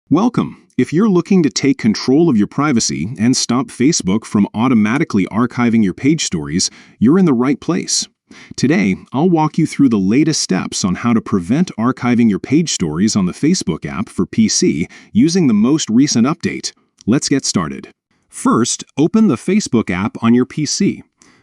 Welcome! If you're looking to take control of your privacy and stop Facebook from automatically archiving your page stories, you're in the right place. Today, I'll walk you through the latest steps on how to prevent archiving your page stories on the Facebook app for PC using the most recent update. Let's get started. First, open the Facebook app on your PC.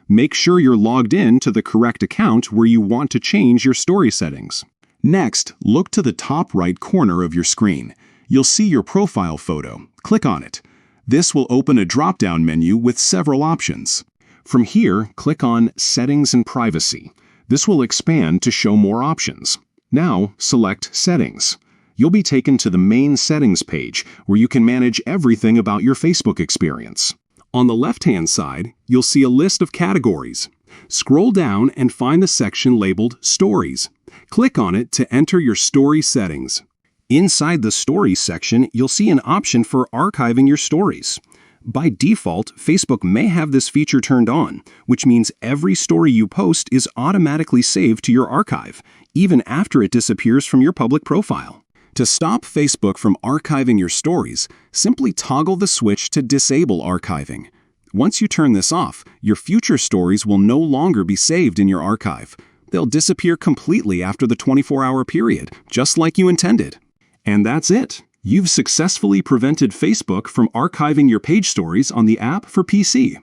Make sure you're logged in to the correct account where you want to change your story settings. Next, look to the top right corner of your screen. You'll see your profile photo. Click on it. This will open a drop-down menu with several options. From here, click on Settings and Privacy. This will expand to show more options. Now, select Settings. You'll be taken to the main settings page where you can manage everything about your Facebook experience. On the left-hand side, you'll see a list of categories. Scroll down and find the section labeled Stories. Click on it to enter your story settings. Inside the Stories section, you'll see an option for archiving your stories. By default, Facebook may have this feature turned on, which means every story you post is automatically saved to your archive, even after it disappears from your public profile. To stop Facebook from archiving your stories, simply toggle the switch to Disable Archiving. Once you turn this off, your future stories will no longer be saved in your archive. They'll disappear completely after the 24-hour period, just like you intended. And that's it. You've successfully prevented Facebook from archiving your page stories on the app for PC.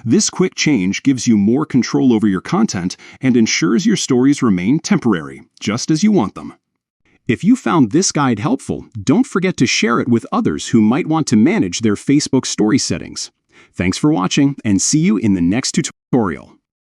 This quick change gives you more control over your content and ensures your stories remain temporary, just as you want them. If you found this guide helpful, don't forget to share it with others who might want to manage their Facebook story settings. Thanks for watching, and see you in the next tutorial.